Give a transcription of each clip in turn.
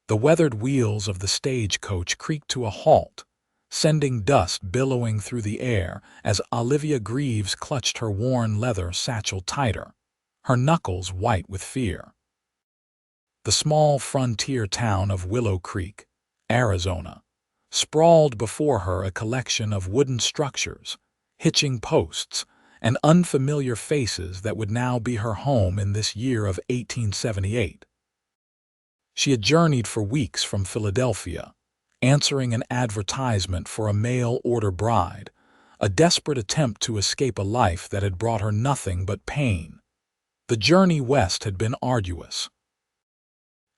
The weathered wheels of the stagecoach creaked to a halt, sending dust billowing through the air as Olivia Greaves clutched her worn leather satchel tighter, her knuckles white with fear. The small frontier town of Willow Creek, Arizona, sprawled before her, a collection of wooden structures, hitching posts, and unfamiliar faces that would now be her home in this year of 1878. She had journeyed for weeks from Philadelphia, answering an advertisement for a mail-order bride, a desperate attempt to escape a life that had brought her nothing but pain. The journey west had been arduous.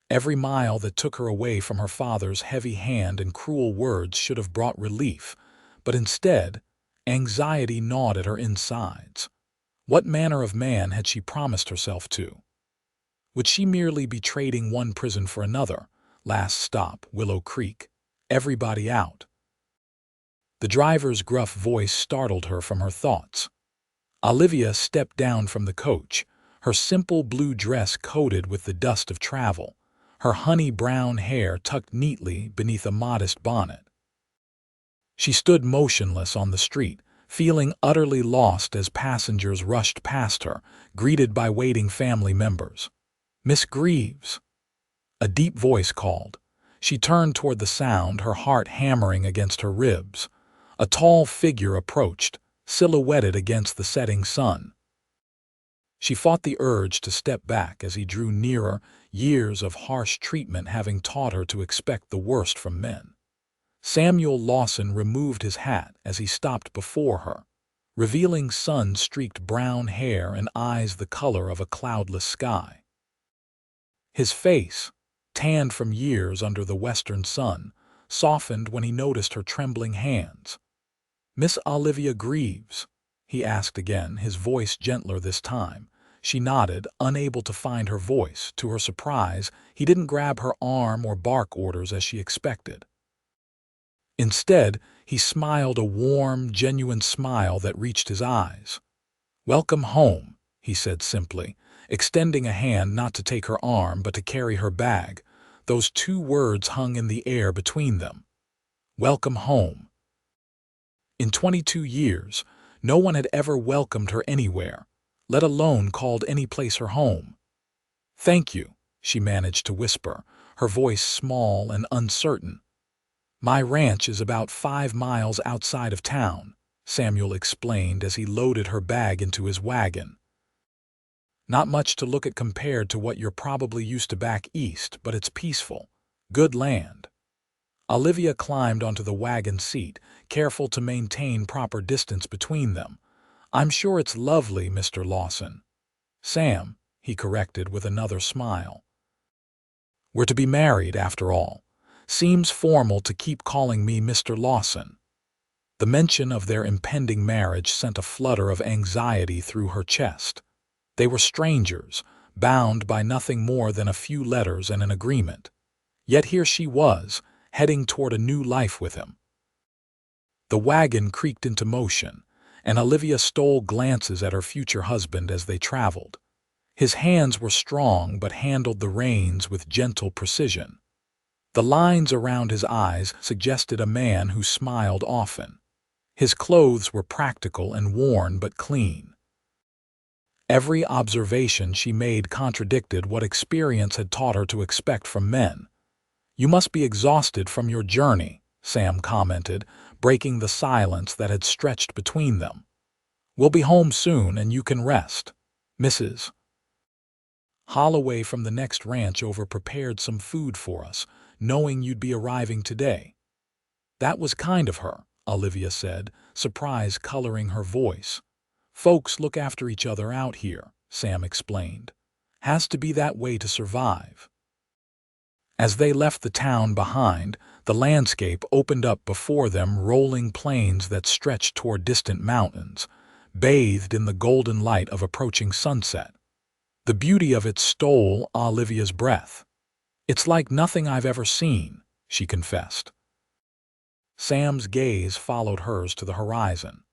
Every mile that took her away from her father's heavy hand and cruel words should have brought relief, but instead, anxiety gnawed at her insides. What manner of man had she promised herself to? Would she merely be trading one prison for another? Last stop, Willow Creek. Everybody out. The driver's gruff voice startled her from her thoughts. Olivia stepped down from the coach, her simple blue dress coated with the dust of travel, her honey-brown hair tucked neatly beneath a modest bonnet. She stood motionless on the street, feeling utterly lost as passengers rushed past her, greeted by waiting family members. "Miss Greaves!" A deep voice called. She turned toward the sound, her heart hammering against her ribs. A tall figure approached, silhouetted against the setting sun. She fought the urge to step back as he drew nearer, years of harsh treatment having taught her to expect the worst from men. Samuel Lawson removed his hat as he stopped before her, revealing sun-streaked brown hair and eyes the color of a cloudless sky. His face, tanned from years under the western sun, softened when he noticed her trembling hands. "Miss Olivia Greaves?" he asked again, his voice gentler this time. She nodded, unable to find her voice. To her surprise, he didn't grab her arm or bark orders as she expected. Instead, he smiled, a warm, genuine smile that reached his eyes. "Welcome home," he said simply, extending a hand not to take her arm but to carry her bag. Those two words hung in the air between them. Welcome home. In 22 years, no one had ever welcomed her anywhere, let alone called any place her home. "Thank you," she managed to whisper, her voice small and uncertain. "My ranch is about 5 miles outside of town," Samuel explained as he loaded her bag into his wagon. "Not much to look at compared to what you're probably used to back east, but it's peaceful. Good land." Olivia climbed onto the wagon seat, careful to maintain proper distance between them. "I'm sure it's lovely, Mr. Lawson." "Sam," he corrected with another smile. "We're to be married, after all. Seems formal to keep calling me Mr. Lawson." The mention of their impending marriage sent a flutter of anxiety through her chest. They were strangers, bound by nothing more than a few letters and an agreement. Yet here she was, heading toward a new life with him. The wagon creaked into motion, and Olivia stole glances at her future husband as they traveled. His hands were strong but handled the reins with gentle precision. The lines around his eyes suggested a man who smiled often. His clothes were practical and worn but clean. Every observation she made contradicted what experience had taught her to expect from men. "You must be exhausted from your journey," Sam commented, breaking the silence that had stretched between them. "We'll be home soon and you can rest. Mrs. Holloway from the next ranch over prepared some food for us, knowing you'd be arriving today." "That was kind of her," Olivia said, surprise coloring her voice. "Folks look after each other out here," Sam explained. "Has to be that way to survive." As they left the town behind, the landscape opened up before them, rolling plains that stretched toward distant mountains, bathed in the golden light of approaching sunset. The beauty of it stole Olivia's breath. "It's like nothing I've ever seen," she confessed. Sam's gaze followed hers to the horizon.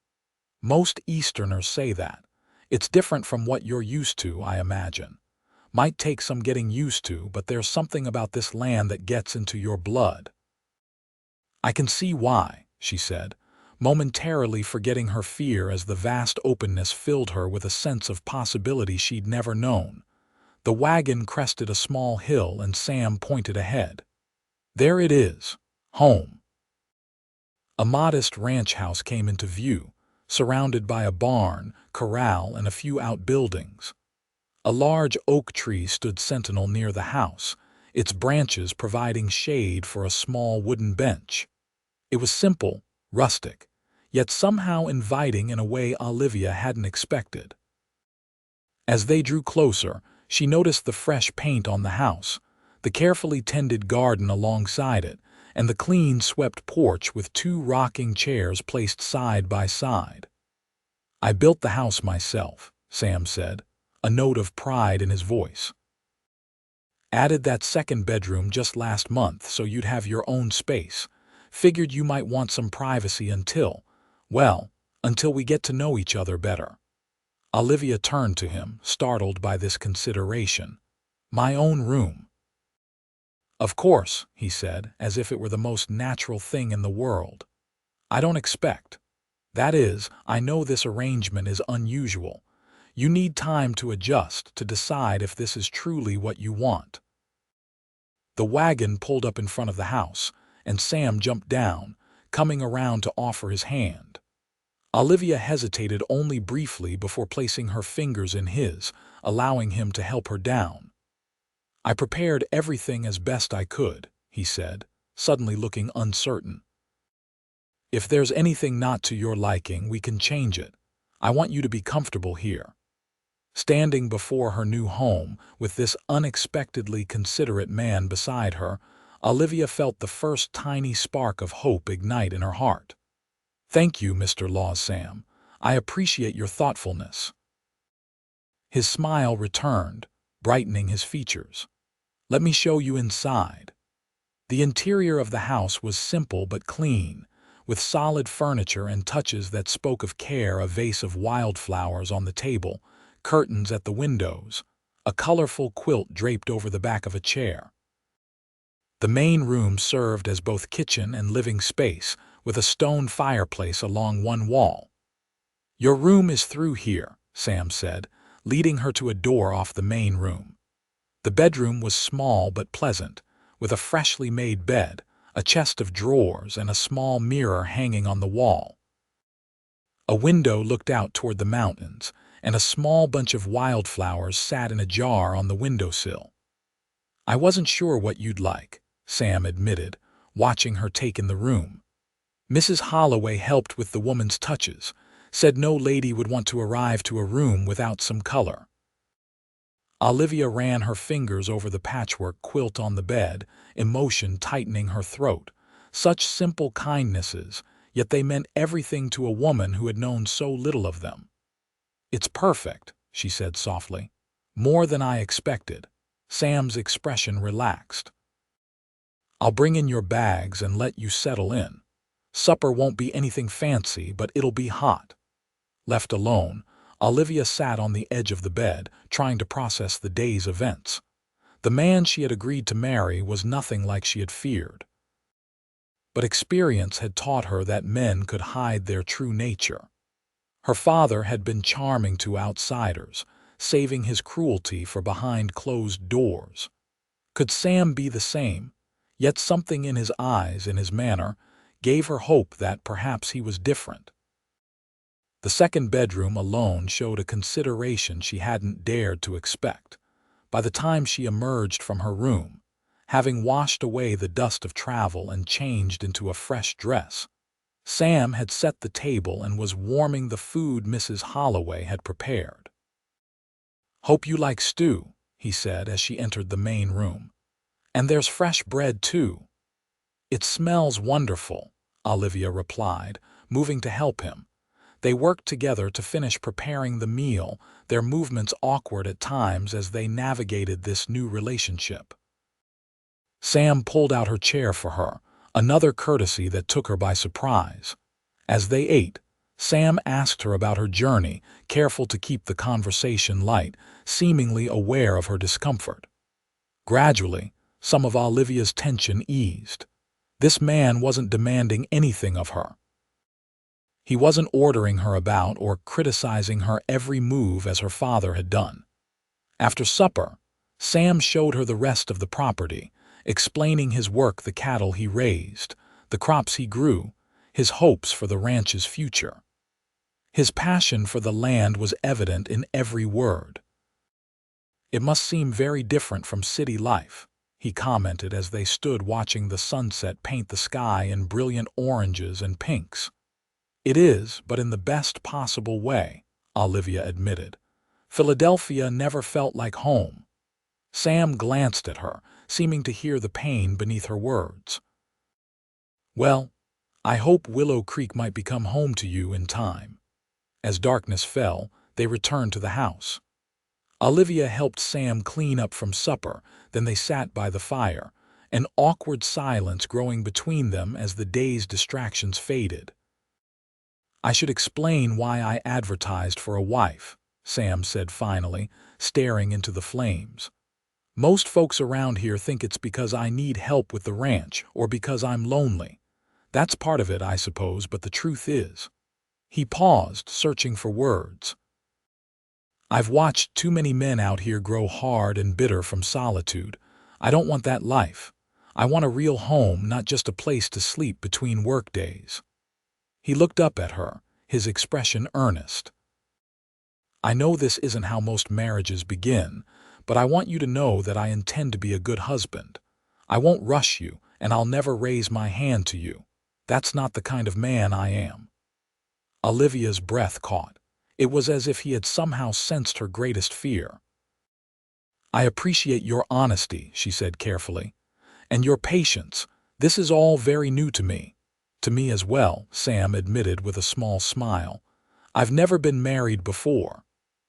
"Most Easterners say that. It's different from what you're used to, I imagine. Might take some getting used to, but there's something about this land that gets into your blood." "I can see why," she said, momentarily forgetting her fear as the vast openness filled her with a sense of possibility she'd never known. The wagon crested a small hill and Sam pointed ahead. "There it is. Home." A modest ranch house came into view, surrounded by a barn, corral, and a few outbuildings. A large oak tree stood sentinel near the house, its branches providing shade for a small wooden bench. It was simple, rustic, yet somehow inviting in a way Olivia hadn't expected. As they drew closer, she noticed the fresh paint on the house, the carefully tended garden alongside it, and the clean swept porch with 2 rocking chairs placed side by side. "I built the house myself," Sam said, a note of pride in his voice. "Added that second bedroom just last month so you'd have your own space. Figured you might want some privacy until we get to know each other better." Olivia turned to him, startled by this consideration. "My own room." "Of course," he said, as if it were the most natural thing in the world. "I don't expect. That is, I know this arrangement is unusual. You need time to adjust, to decide if this is truly what you want." The wagon pulled up in front of the house, and Sam jumped down, coming around to offer his hand. Olivia hesitated only briefly before placing her fingers in his, allowing him to help her down. "I prepared everything as best I could," he said, suddenly looking uncertain. "If there's anything not to your liking, we can change it. I want you to be comfortable here." Standing before her new home, with this unexpectedly considerate man beside her, Olivia felt the first tiny spark of hope ignite in her heart. "Thank you, Mr. Lawson. I appreciate your thoughtfulness." His smile returned, brightening his features. "Let me show you inside." The interior of the house was simple but clean, with solid furniture and touches that spoke of care: a vase of wildflowers on the table, curtains at the windows, a colorful quilt draped over the back of a chair. The main room served as both kitchen and living space, with a stone fireplace along one wall. "Your room is through here," Sam said, leading her to a door off the main room. The bedroom was small but pleasant, with a freshly made bed, a chest of drawers, and a small mirror hanging on the wall. A window looked out toward the mountains, and a small bunch of wildflowers sat in a jar on the windowsill. "I wasn't sure what you'd like," Sam admitted, watching her take in the room. "Mrs. Holloway helped with the woman's touches, said no lady would want to arrive to a room without some color." Olivia ran her fingers over the patchwork quilt on the bed, emotion tightening her throat. Such simple kindnesses, yet they meant everything to a woman who had known so little of them. "It's perfect," she said softly. "More than I expected." Sam's expression relaxed. "I'll bring in your bags and let you settle in. Supper won't be anything fancy, but it'll be hot." Left alone, Olivia sat on the edge of the bed, trying to process the day's events. The man she had agreed to marry was nothing like she had feared. But experience had taught her that men could hide their true nature. Her father had been charming to outsiders, saving his cruelty for behind closed doors. Could Sam be the same? Yet something in his eyes, in his manner, gave her hope that perhaps he was different. The second bedroom alone showed a consideration she hadn't dared to expect. By the time she emerged from her room, having washed away the dust of travel and changed into a fresh dress, Sam had set the table and was warming the food Mrs. Holloway had prepared. "Hope you like stew," he said as she entered the main room. "And there's fresh bread, too." "It smells wonderful," Olivia replied, moving to help him. They worked together to finish preparing the meal, their movements awkward at times as they navigated this new relationship. Sam pulled out her chair for her, another courtesy that took her by surprise. As they ate, Sam asked her about her journey, careful to keep the conversation light, seemingly aware of her discomfort. Gradually, some of Olivia's tension eased. This man wasn't demanding anything of her. He wasn't ordering her about or criticizing her every move as her father had done. After supper, Sam showed her the rest of the property, explaining his work, the cattle he raised, the crops he grew, his hopes for the ranch's future. His passion for the land was evident in every word. "It must seem very different from city life," he commented as they stood watching the sunset paint the sky in brilliant oranges and pinks. "It is, but in the best possible way," Olivia admitted. "Philadelphia never felt like home." Sam glanced at her, seeming to hear the pain beneath her words. "Well, I hope Willow Creek might become home to you in time." As darkness fell, they returned to the house. Olivia helped Sam clean up from supper, then they sat by the fire, an awkward silence growing between them as the day's distractions faded. "I should explain why I advertised for a wife," Sam said finally, staring into the flames. "Most folks around here think it's because I need help with the ranch or because I'm lonely. That's part of it, I suppose, but the truth is—" He paused, searching for words. "I've watched too many men out here grow hard and bitter from solitude. I don't want that life. I want a real home, not just a place to sleep between work days." He looked up at her, his expression earnest. "I know this isn't how most marriages begin, but I want you to know that I intend to be a good husband. I won't rush you, and I'll never raise my hand to you. That's not the kind of man I am." Olivia's breath caught. It was as if he had somehow sensed her greatest fear. "I appreciate your honesty," she said carefully, "and your patience. This is all very new to me." "To me as well," Sam admitted with a small smile. "I've never been married before."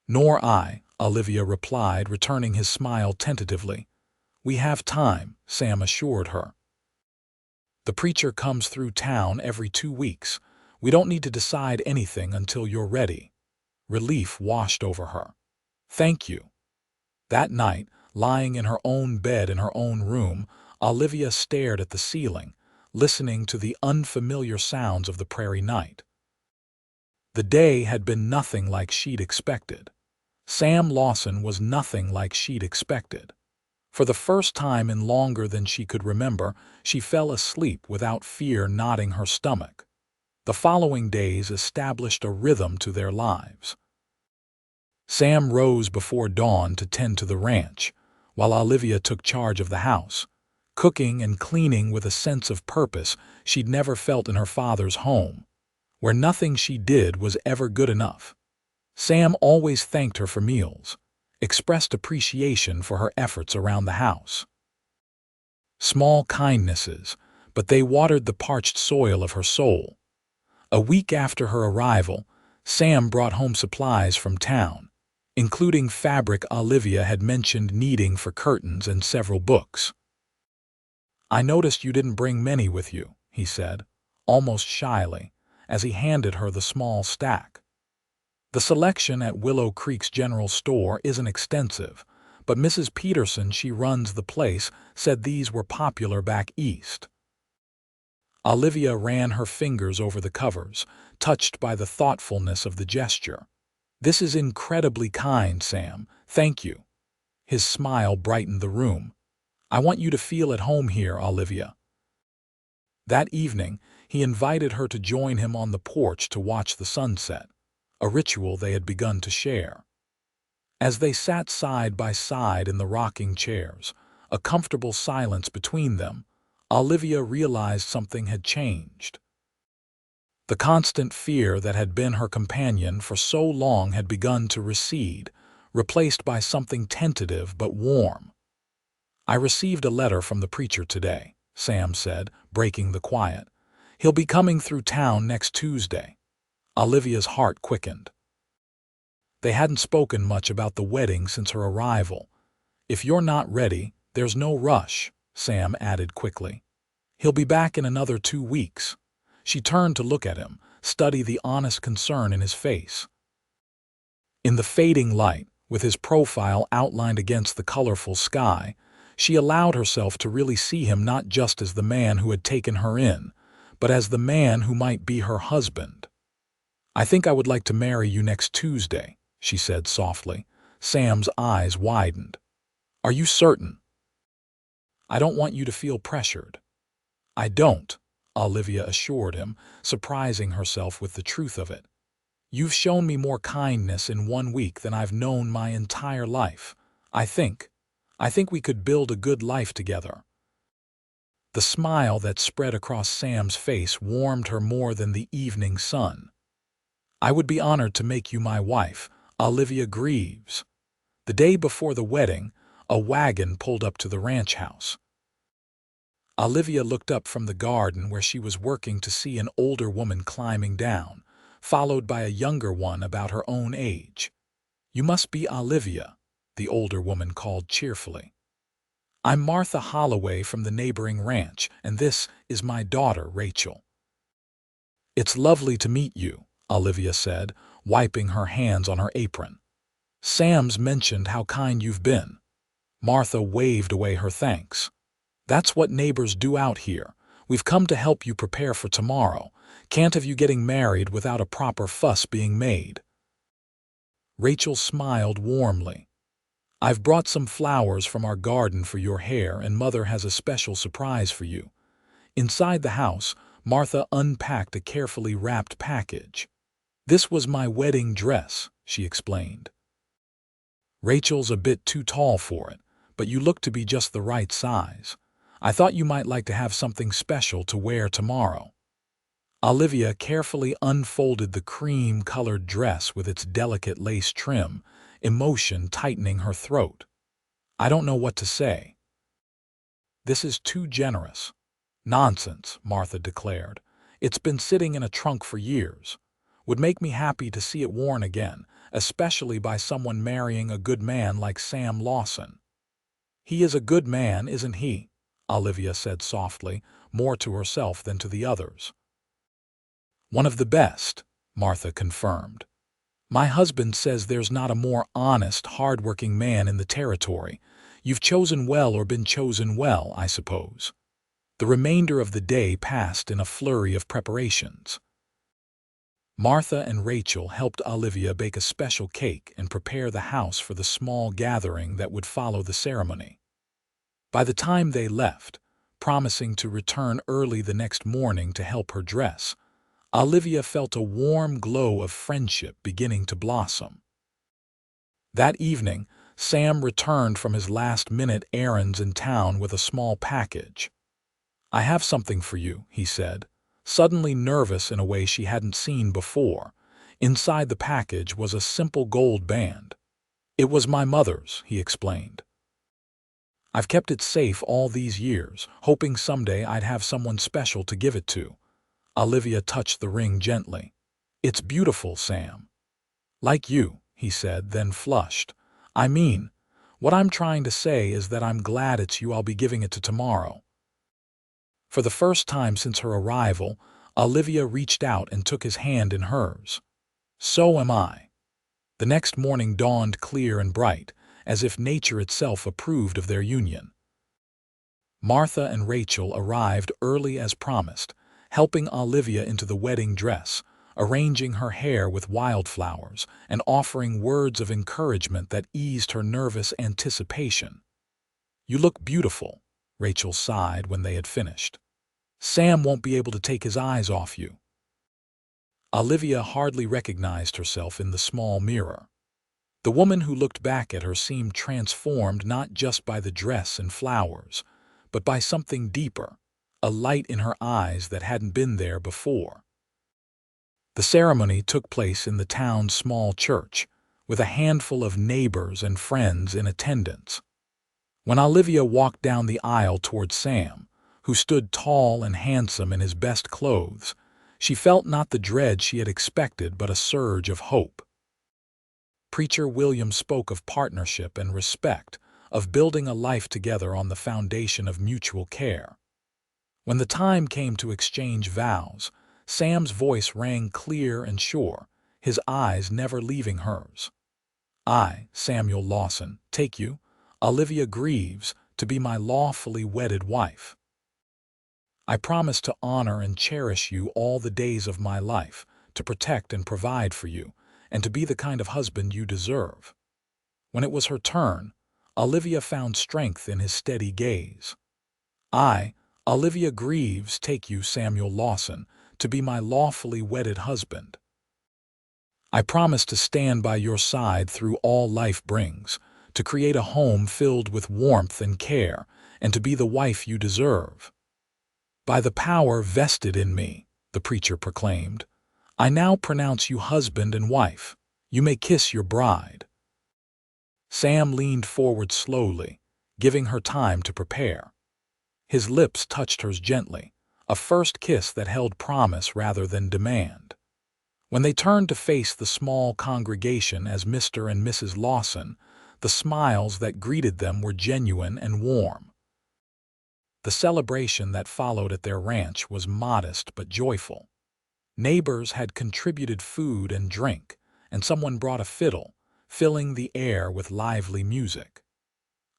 "Nor I," Olivia replied, returning his smile tentatively. "We have time," Sam assured her. "The preacher comes through town every 2 weeks. We don't need to decide anything until you're ready." Relief washed over her. "Thank you." That night, lying in her own bed in her own room, Olivia stared at the ceiling, listening to the unfamiliar sounds of the prairie night. The day had been nothing like she'd expected. Sam Lawson was nothing like she'd expected. For the first time in longer than she could remember, she fell asleep without fear knotting her stomach. The following days established a rhythm to their lives. Sam rose before dawn to tend to the ranch, while Olivia took charge of the house, cooking and cleaning with a sense of purpose she'd never felt in her father's home, where nothing she did was ever good enough. Sam always thanked her for meals, expressed appreciation for her efforts around the house. Small kindnesses, but they watered the parched soil of her soul. A week after her arrival, Sam brought home supplies from town, including fabric Olivia had mentioned needing for curtains and several books. "I noticed you didn't bring many with you," he said, almost shyly, as he handed her the small stack. "The selection at Willow Creek's general store isn't extensive, but Mrs. Peterson, she runs the place, said these were popular back east." Olivia ran her fingers over the covers, touched by the thoughtfulness of the gesture. "This is incredibly kind, Sam. Thank you." His smile brightened the room. "I want you to feel at home here, Olivia." That evening, he invited her to join him on the porch to watch the sunset, a ritual they had begun to share. As they sat side by side in the rocking chairs, a comfortable silence between them, Olivia realized something had changed. The constant fear that had been her companion for so long had begun to recede, replaced by something tentative but warm. "I received a letter from the preacher today," Sam said, breaking the quiet. "He'll be coming through town next Tuesday." Olivia's heart quickened. They hadn't spoken much about the wedding since her arrival. "If you're not ready, there's no rush," Sam added quickly. "He'll be back in another 2 weeks." She turned to look at him, study the honest concern in his face. In the fading light, with his profile outlined against the colorful sky, she allowed herself to really see him not just as the man who had taken her in, but as the man who might be her husband. "I think I would like to marry you next Tuesday," she said softly. Sam's eyes widened. "Are you certain?" "I don't want you to feel pressured." "I don't," Olivia assured him, surprising herself with the truth of it. "You've shown me more kindness in 1 week than I've known my entire life. I think we could build a good life together." The smile that spread across Sam's face warmed her more than the evening sun. "I would be honored to make you my wife, Olivia Greaves." The day before the wedding, a wagon pulled up to the ranch house. Olivia looked up from the garden where she was working to see an older woman climbing down, followed by a younger one about her own age. "You must be Olivia," the older woman called cheerfully. "I'm Martha Holloway from the neighboring ranch, and this is my daughter, Rachel." "It's lovely to meet you," Olivia said, wiping her hands on her apron. "Sam's mentioned how kind you've been." Martha waved away her thanks. "That's what neighbors do out here. We've come to help you prepare for tomorrow. Can't have you getting married without a proper fuss being made." Rachel smiled warmly. "I've brought some flowers from our garden for your hair, and Mother has a special surprise for you." Inside the house, Martha unpacked a carefully wrapped package. "This was my wedding dress," she explained. "Rachel's a bit too tall for it, but you look to be just the right size. I thought you might like to have something special to wear tomorrow." Olivia carefully unfolded the cream-colored dress with its delicate lace trim, emotion tightening her throat. "I don't know what to say." "This is too generous." "Nonsense," Martha declared. "It's been sitting in a trunk for years. Would make me happy to see it worn again, especially by someone marrying a good man like Sam Lawson." "He is a good man, isn't he?" Olivia said softly, more to herself than to the others. "One of the best," Martha confirmed. "My husband says there's not a more honest, hard-working man in the territory. You've chosen well or been chosen well, I suppose." The remainder of the day passed in a flurry of preparations. Martha and Rachel helped Olivia bake a special cake and prepare the house for the small gathering that would follow the ceremony. By the time they left, promising to return early the next morning to help her dress, Olivia felt a warm glow of friendship beginning to blossom. That evening, Sam returned from his last-minute errands in town with a small package. "I have something for you," he said, suddenly nervous in a way she hadn't seen before. Inside the package was a simple gold band. "It was my mother's," he explained. "I've kept it safe all these years, hoping someday I'd have someone special to give it to." Olivia touched the ring gently. "It's beautiful, Sam." "Like you," he said, then flushed. "I mean, what I'm trying to say is that I'm glad it's you I'll be giving it to tomorrow." For the first time since her arrival, Olivia reached out and took his hand in hers. "So am I." The next morning dawned clear and bright, as if nature itself approved of their union. Martha and Rachel arrived early as promised, helping Olivia into the wedding dress, arranging her hair with wildflowers, and offering words of encouragement that eased her nervous anticipation. "You look beautiful," Rachel sighed when they had finished. "Sam won't be able to take his eyes off you." Olivia hardly recognized herself in the small mirror. The woman who looked back at her seemed transformed not just by the dress and flowers, but by something deeper, a light in her eyes that hadn't been there before. The ceremony took place in the town's small church, with a handful of neighbors and friends in attendance. When Olivia walked down the aisle toward Sam, who stood tall and handsome in his best clothes, she felt not the dread she had expected but a surge of hope. Preacher William spoke of partnership and respect, of building a life together on the foundation of mutual care. When the time came to exchange vows, Sam's voice rang clear and sure, his eyes never leaving hers. "I, Samuel Lawson, take you, Olivia Greaves, to be my lawfully wedded wife. I promise to honor and cherish you all the days of my life, to protect and provide for you, and to be the kind of husband you deserve." When it was her turn, Olivia found strength in his steady gaze. "I, Olivia Greaves, take you, Samuel Lawson, to be my lawfully wedded husband. I promise to stand by your side through all life brings, to create a home filled with warmth and care, and to be the wife you deserve. By the power vested in me," the preacher proclaimed, "I now pronounce you husband and wife. You may kiss your bride." Sam leaned forward slowly, giving her time to prepare. His lips touched hers gently, a first kiss that held promise rather than demand. When they turned to face the small congregation as Mr. and Mrs. Lawson, the smiles that greeted them were genuine and warm. The celebration that followed at their ranch was modest but joyful. Neighbors had contributed food and drink, and someone brought a fiddle, filling the air with lively music.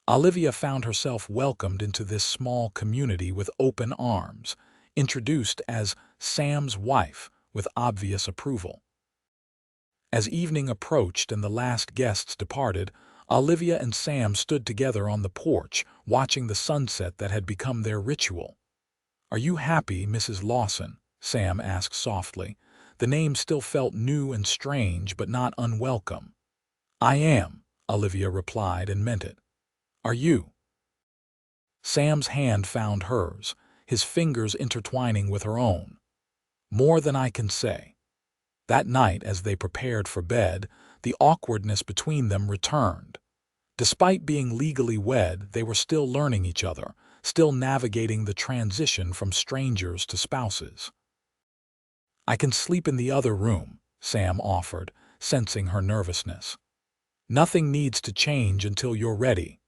Olivia found herself welcomed into this small community with open arms, introduced as Sam's wife with obvious approval. As evening approached and the last guests departed, Olivia and Sam stood together on the porch, watching the sunset that had become their ritual. "Are you happy, Mrs. Lawson?" Sam asked softly. The name still felt new and strange, but not unwelcome. "I am," Olivia replied, and meant it. "Are you?" Sam's hand found hers, his fingers intertwining with her own. "More than I can say." That night, as they prepared for bed, the awkwardness between them returned. Despite being legally wed, they were still learning each other, still navigating the transition from strangers to spouses. "I can sleep in the other room," Sam offered, sensing her nervousness. "Nothing needs to change until you're ready."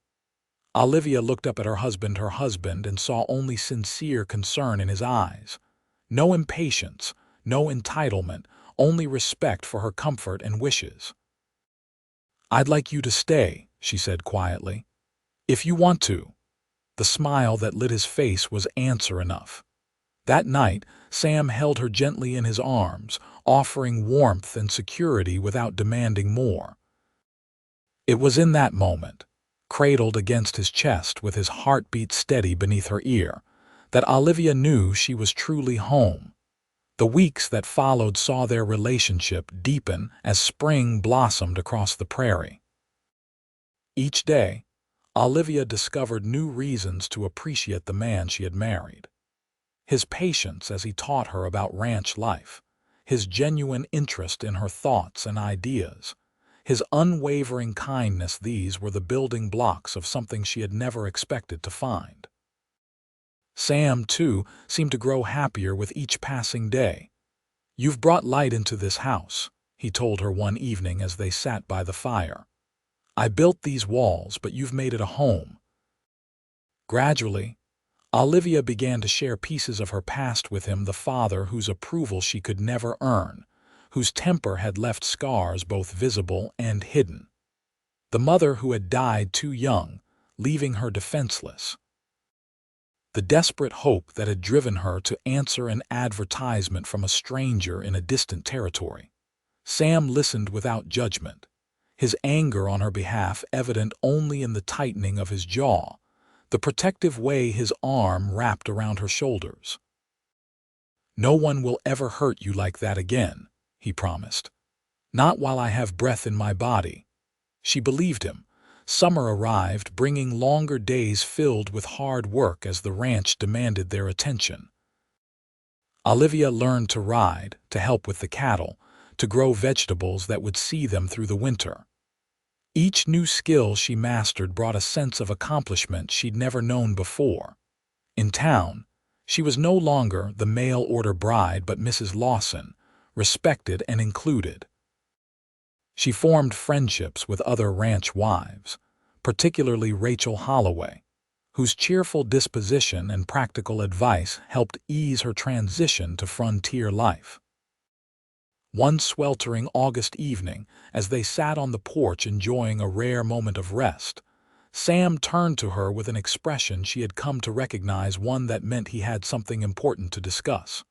Olivia looked up at her husband, and saw only sincere concern in his eyes. No impatience, no entitlement, only respect for her comfort and wishes. "I'd like you to stay," she said quietly. "If you want to." The smile that lit his face was answer enough. That night, Sam held her gently in his arms, offering warmth and security without demanding more. It was in that moment, cradled against his chest with his heartbeat steady beneath her ear, that Olivia knew she was truly home. The weeks that followed saw their relationship deepen as spring blossomed across the prairie. Each day, Olivia discovered new reasons to appreciate the man she had married. His patience as he taught her about ranch life, his genuine interest in her thoughts and ideas, his unwavering kindness, these were the building blocks of something she had never expected to find. Sam, too, seemed to grow happier with each passing day. "You've brought light into this house," he told her one evening as they sat by the fire. "I built these walls, but you've made it a home." Gradually, Olivia began to share pieces of her past with him, the father whose approval she could never earn, whose temper had left scars both visible and hidden, the mother who had died too young, leaving her defenseless, the desperate hope that had driven her to answer an advertisement from a stranger in a distant territory. Sam listened without judgment, his anger on her behalf evident only in the tightening of his jaw, the protective way his arm wrapped around her shoulders. "No one will ever hurt you like that again," he promised. "Not while I have breath in my body." She believed him. Summer arrived, bringing longer days filled with hard work as the ranch demanded their attention. Olivia learned to ride, to help with the cattle, to grow vegetables that would see them through the winter. Each new skill she mastered brought a sense of accomplishment she'd never known before. In town, she was no longer the mail-order bride but Mrs. Lawson, respected and included. She formed friendships with other ranch wives, particularly Rachel Holloway, whose cheerful disposition and practical advice helped ease her transition to frontier life. One sweltering August evening, as they sat on the porch enjoying a rare moment of rest, Sam turned to her with an expression she had come to recognize, one that meant he had something important to discuss.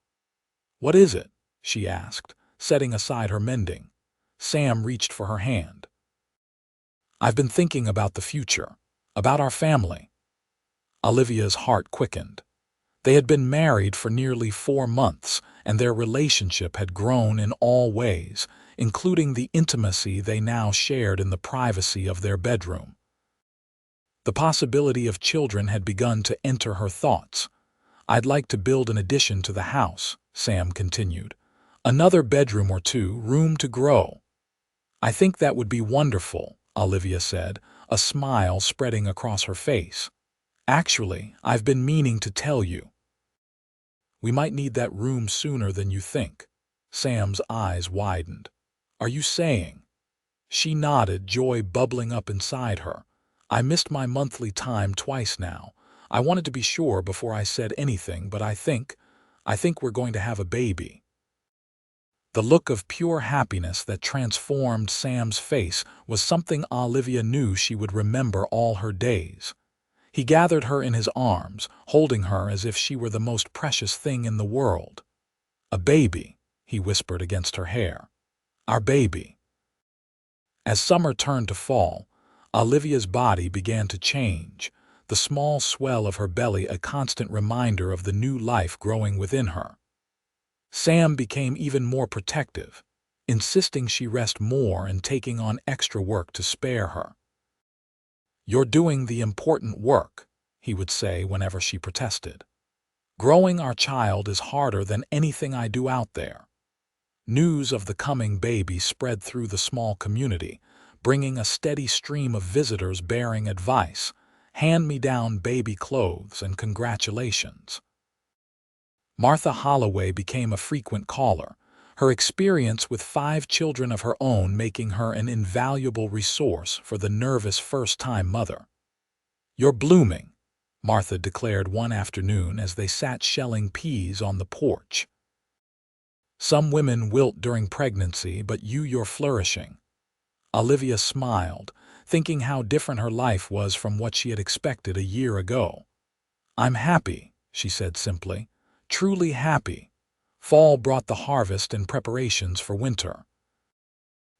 "What is it?" she asked, setting aside her mending. Sam reached for her hand. "I've been thinking about the future, about our family." Olivia's heart quickened. They had been married for nearly 4 months, and their relationship had grown in all ways, including the intimacy they now shared in the privacy of their bedroom. The possibility of children had begun to enter her thoughts. "I'd like to build an addition to the house," Sam continued. "Another bedroom or 2, room to grow." "I think that would be wonderful," Olivia said, a smile spreading across her face. "Actually, I've been meaning to tell you. We might need that room sooner than you think." Sam's eyes widened. "Are you saying?" She nodded, joy bubbling up inside her. "I missed my monthly time twice now. I wanted to be sure before I said anything, but I think we're going to have a baby." The look of pure happiness that transformed Sam's face was something Olivia knew she would remember all her days. He gathered her in his arms, holding her as if she were the most precious thing in the world. "A baby," he whispered against her hair. "Our baby." As summer turned to fall, Olivia's body began to change, the small swell of her belly a constant reminder of the new life growing within her. Sam became even more protective, insisting she rest more and taking on extra work to spare her. "You're doing the important work," he would say whenever she protested. "Growing our child is harder than anything I do out there." News of the coming baby spread through the small community, bringing a steady stream of visitors bearing advice, hand-me-down baby clothes, and congratulations. Martha Holloway became a frequent caller, her experience with 5 children of her own making her an invaluable resource for the nervous first-time mother. "You're blooming," Martha declared one afternoon as they sat shelling peas on the porch. "Some women wilt during pregnancy, but you're flourishing." Olivia smiled, thinking how different her life was from what she had expected a year ago. "I'm happy," she said simply, "truly happy. Fall brought the harvest and preparations for winter."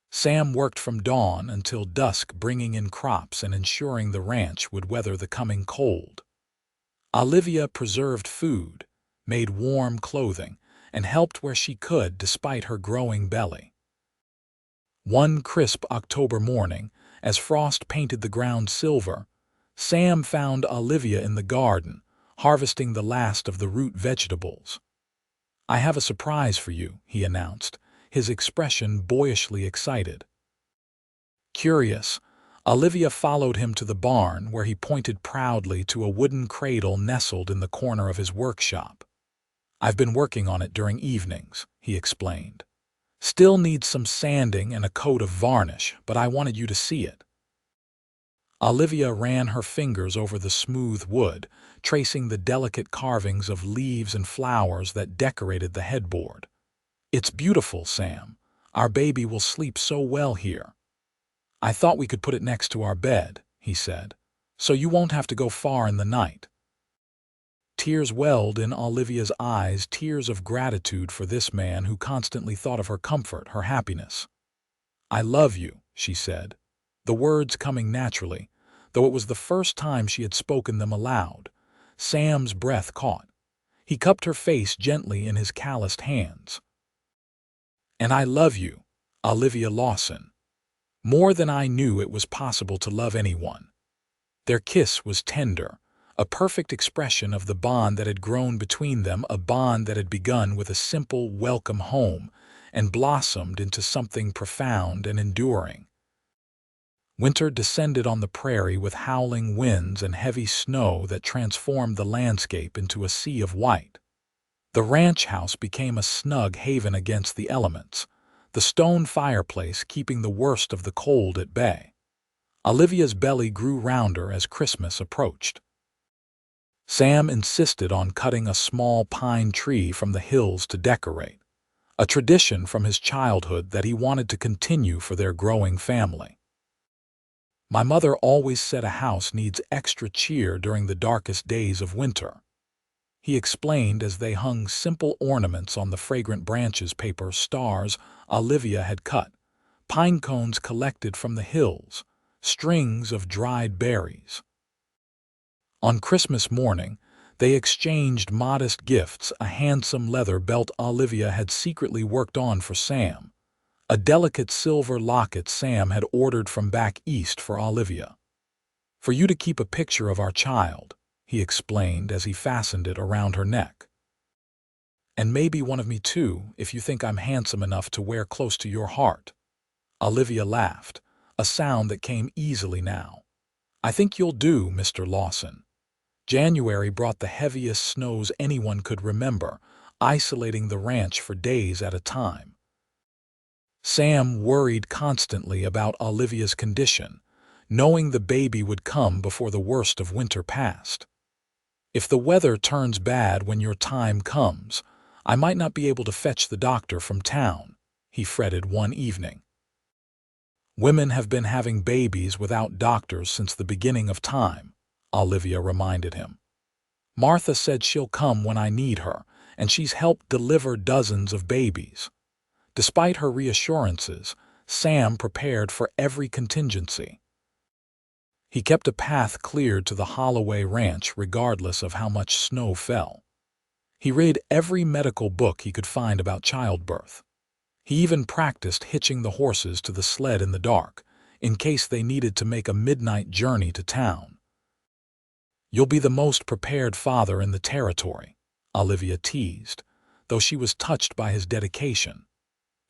Sam worked from dawn until dusk, bringing in crops and ensuring the ranch would weather the coming cold. Olivia preserved food, made warm clothing, and helped where she could despite her growing belly. One crisp October morning, as frost painted the ground silver, Sam found Olivia in the garden, harvesting the last of the root vegetables. "I have a surprise for you," he announced, his expression boyishly excited. Curious, Olivia followed him to the barn, where he pointed proudly to a wooden cradle nestled in the corner of his workshop. "I've been working on it during evenings," he explained. "Still needs some sanding and a coat of varnish, but I wanted you to see it." Olivia ran her fingers over the smooth wood, tracing the delicate carvings of leaves and flowers that decorated the headboard. "It's beautiful, Sam. Our baby will sleep so well here." "I thought we could put it next to our bed," he said, "so you won't have to go far in the night." Tears welled in Olivia's eyes, tears of gratitude for this man who constantly thought of her comfort, her happiness. "I love you," she said, the words coming naturally, though it was the first time she had spoken them aloud. Sam's breath caught. He cupped her face gently in his calloused hands. "And I love you, Olivia Lawson, more than I knew it was possible to love anyone." Their kiss was tender, a perfect expression of the bond that had grown between them, a bond that had begun with a simple welcome home and blossomed into something profound and enduring. Winter descended on the prairie with howling winds and heavy snow that transformed the landscape into a sea of white. The ranch house became a snug haven against the elements, the stone fireplace keeping the worst of the cold at bay. Olivia's belly grew rounder as Christmas approached. Sam insisted on cutting a small pine tree from the hills to decorate, a tradition from his childhood that he wanted to continue for their growing family. My mother always said a house needs extra cheer during the darkest days of winter, he explained as they hung simple ornaments on the fragrant branches paper stars Olivia had cut, pine cones collected from the hills, strings of dried berries. On Christmas morning, they exchanged modest gifts, a handsome leather belt Olivia had secretly worked on for Sam, a delicate silver locket Sam had ordered from back east for Olivia. "For you to keep a picture of our child," he explained as he fastened it around her neck. "And maybe one of me too, if you think I'm handsome enough to wear close to your heart." Olivia laughed, a sound that came easily now. "I think you'll do, Mr. Lawson." January brought the heaviest snows anyone could remember, isolating the ranch for days at a time. Sam worried constantly about Olivia's condition, knowing the baby would come before the worst of winter passed. "If the weather turns bad when your time comes, I might not be able to fetch the doctor from town," he fretted one evening. "Women have been having babies without doctors since the beginning of time," Olivia reminded him. "Martha said she'll come when I need her, and she's helped deliver dozens of babies." Despite her reassurances, Sam prepared for every contingency. He kept a path cleared to the Holloway Ranch regardless of how much snow fell. He read every medical book he could find about childbirth. He even practiced hitching the horses to the sled in the dark, in case they needed to make a midnight journey to town. "You'll be the most prepared father in the territory," Olivia teased, though she was touched by his dedication.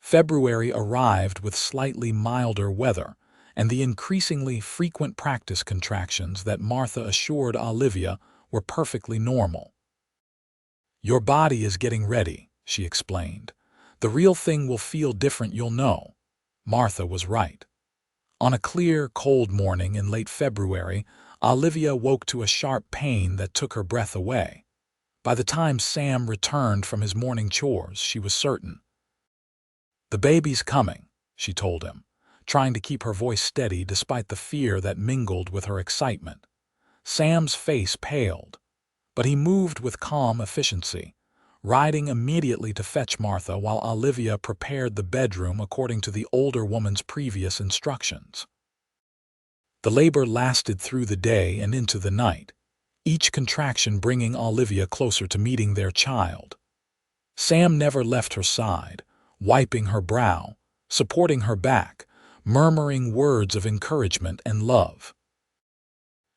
February arrived with slightly milder weather and the increasingly frequent practice contractions that Martha assured Olivia were perfectly normal. "Your body is getting ready," she explained. "The real thing will feel different, you'll know." Martha was right. On a clear, cold morning in late February, Olivia woke to a sharp pain that took her breath away. By the time Sam returned from his morning chores, she was certain. "The baby's coming," she told him, trying to keep her voice steady despite the fear that mingled with her excitement. Sam's face paled, but he moved with calm efficiency, riding immediately to fetch Martha while Olivia prepared the bedroom according to the older woman's previous instructions. The labor lasted through the day and into the night, each contraction bringing Olivia closer to meeting their child. Sam never left her side, wiping her brow, supporting her back, murmuring words of encouragement and love.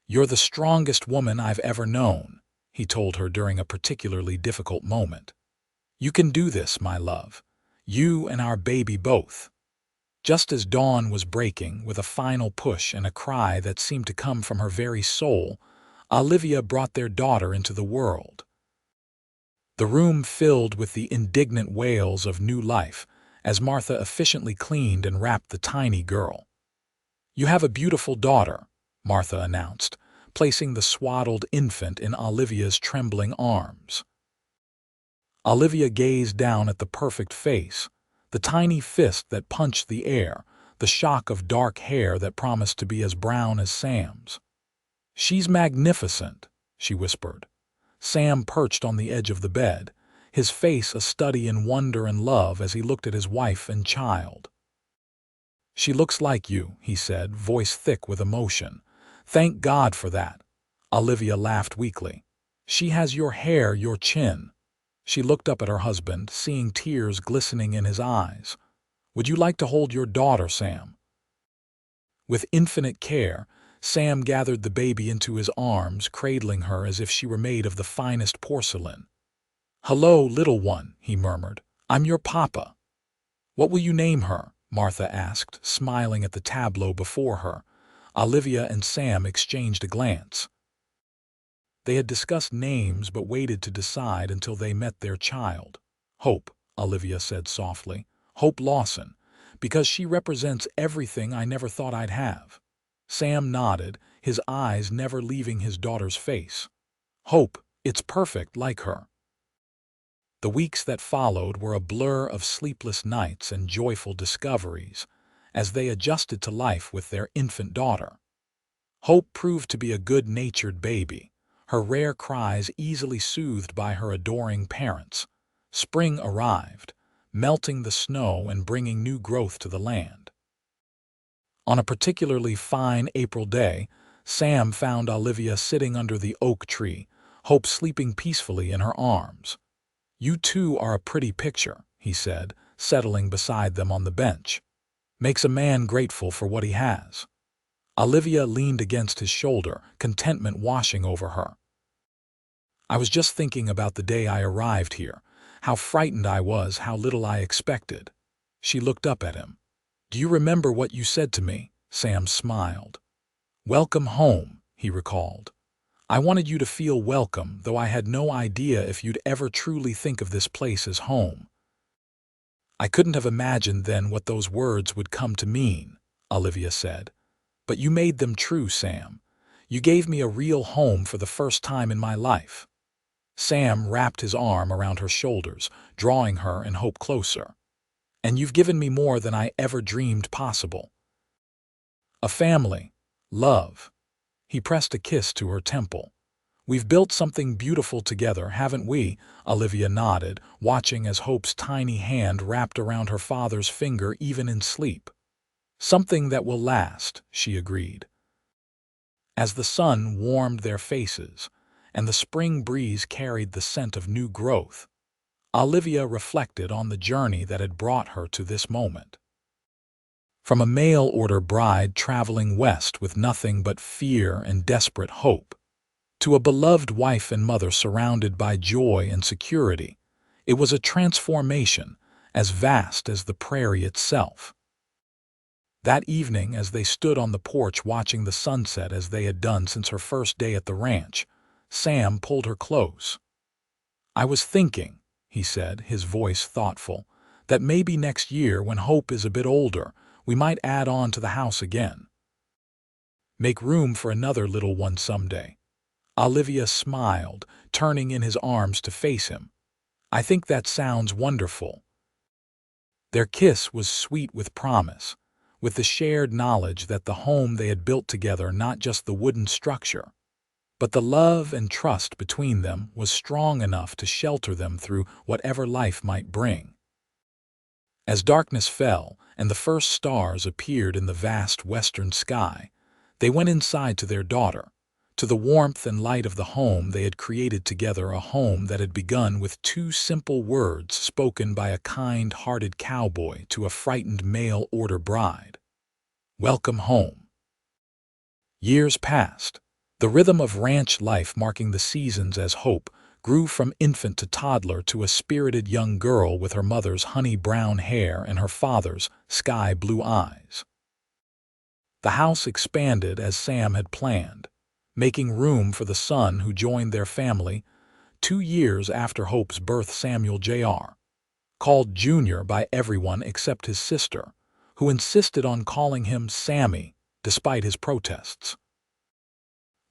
"You're the strongest woman I've ever known," he told her during a particularly difficult moment. "You can do this, my love. You and our baby both." Just as dawn was breaking, with a final push and a cry that seemed to come from her very soul, Olivia brought their daughter into the world. The room filled with the indignant wails of new life as Martha efficiently cleaned and wrapped the tiny girl. "You have a beautiful daughter," Martha announced, placing the swaddled infant in Olivia's trembling arms. Olivia gazed down at the perfect face, the tiny fist that punched the air, the shock of dark hair that promised to be as brown as Sam's. "She's magnificent," she whispered. Sam perched on the edge of the bed, his face a study in wonder and love as he looked at his wife and child. "She looks like you," he said, voice thick with emotion. "Thank God for that." Olivia laughed weakly. "She has your hair, your chin." She looked up at her husband, seeing tears glistening in his eyes. "Would you like to hold your daughter, Sam?" With infinite care, Sam gathered the baby into his arms, cradling her as if she were made of the finest porcelain. "Hello, little one," he murmured. "I'm your papa." "What will you name her?" Martha asked, smiling at the tableau before her. Olivia and Sam exchanged a glance. They had discussed names but waited to decide until they met their child. "Hope," Olivia said softly. "Hope Lawson, because she represents everything I never thought I'd have." Sam nodded, his eyes never leaving his daughter's face. Hope, it's perfect like her. The weeks that followed were a blur of sleepless nights and joyful discoveries as they adjusted to life with their infant daughter. Hope proved to be a good-natured baby, her rare cries easily soothed by her adoring parents. Spring arrived, melting the snow and bringing new growth to the land. On a particularly fine April day, Sam found Olivia sitting under the oak tree, Hope sleeping peacefully in her arms. "You two are a pretty picture," he said, settling beside them on the bench. "Makes a man grateful for what he has." Olivia leaned against his shoulder, contentment washing over her. "I was just thinking about the day I arrived here, how frightened I was, how little I expected." She looked up at him. "Do you remember what you said to me?" Sam smiled. "Welcome home," he recalled. "I wanted you to feel welcome, though I had no idea if you'd ever truly think of this place as home." "I couldn't have imagined then what those words would come to mean," Olivia said. "But you made them true, Sam. You gave me a real home for the first time in my life." Sam wrapped his arm around her shoulders, drawing her and Hope closer. "And you've given me more than I ever dreamed possible. A family, love." He pressed a kiss to her temple. "We've built something beautiful together, haven't we?" Olivia nodded, watching as Hope's tiny hand wrapped around her father's finger even in sleep. "Something that will last," she agreed. As the sun warmed their faces, and the spring breeze carried the scent of new growth, Olivia reflected on the journey that had brought her to this moment. From a mail-order bride traveling west with nothing but fear and desperate hope, to a beloved wife and mother surrounded by joy and security, it was a transformation as vast as the prairie itself. That evening, as they stood on the porch watching the sunset as they had done since her first day at the ranch, Sam pulled her close. "I was thinking," he said, his voice thoughtful, "that maybe next year, when Hope is a bit older, we might add on to the house again. Make room for another little one someday." Olivia smiled, turning in his arms to face him. "I think that sounds wonderful." Their kiss was sweet with promise, with the shared knowledge that the home they had built together, not just the wooden structure, but the love and trust between them, was strong enough to shelter them through whatever life might bring. As darkness fell and the first stars appeared in the vast western sky, they went inside to their daughter, to the warmth and light of the home they had created together, a home that had begun with two simple words spoken by a kind-hearted cowboy to a frightened mail-order bride. "Welcome home." Years passed, the rhythm of ranch life marking the seasons as Hope grew from infant to toddler to a spirited young girl with her mother's honey-brown hair and her father's sky-blue eyes. The house expanded as Sam had planned, making room for the son who joined their family 2 years after Hope's birth. Samuel Jr., called Junior by everyone except his sister, who insisted on calling him Sammy despite his protests.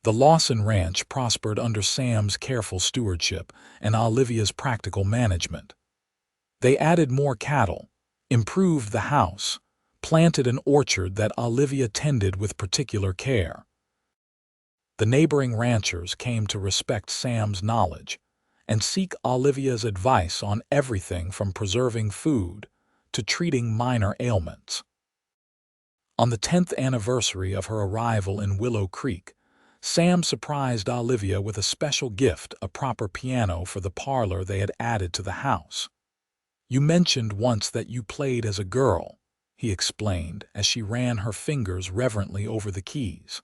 The Lawson ranch prospered under Sam's careful stewardship and Olivia's practical management. They added more cattle, improved the house, planted an orchard that Olivia tended with particular care. The neighboring ranchers came to respect Sam's knowledge and seek Olivia's advice on everything from preserving food to treating minor ailments. On the 10th anniversary of her arrival in Willow Creek, Sam surprised Olivia with a special gift, a proper piano for the parlor they had added to the house. "You mentioned once that you played as a girl," he explained as she ran her fingers reverently over the keys.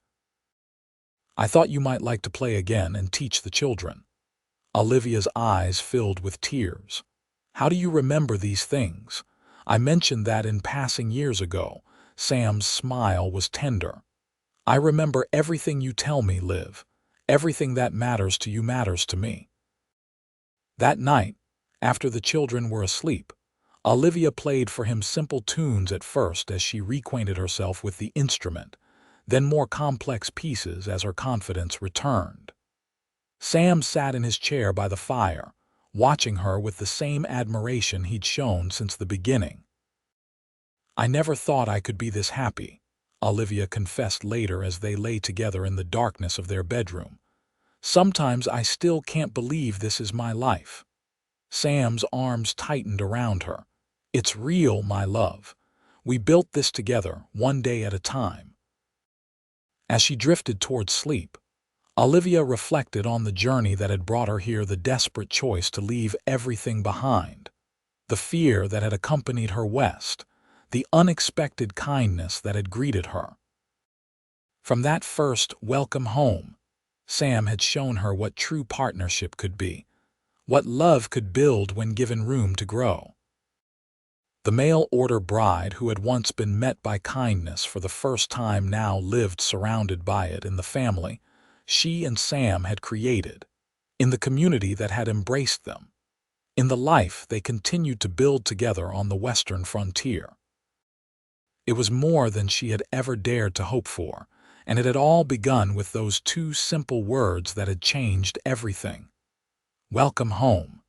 "I thought you might like to play again and teach the children." Olivia's eyes filled with tears. "How do you remember these things?" "I mentioned that in passing years ago." Sam's smile was tender. "I remember everything you tell me, Liv. Everything that matters to you matters to me." That night, after the children were asleep, Olivia played for him simple tunes at first as she reacquainted herself with the instrument, then more complex pieces as her confidence returned. Sam sat in his chair by the fire, watching her with the same admiration he'd shown since the beginning. "I never thought I could be this happy," Olivia confessed later as they lay together in the darkness of their bedroom. "Sometimes I still can't believe this is my life." Sam's arms tightened around her. "It's real, my love. We built this together, one day at a time." As she drifted toward sleep, Olivia reflected on the journey that had brought her here, the desperate choice to leave everything behind, the fear that had accompanied her west, the unexpected kindness that had greeted her. From that first welcome home, Sam had shown her what true partnership could be, what love could build when given room to grow. The mail-order bride who had once been met by kindness for the first time now lived surrounded by it in the family she and Sam had created, in the community that had embraced them, in the life they continued to build together on the western frontier. It was more than she had ever dared to hope for, and it had all begun with those two simple words that had changed everything. "Welcome home."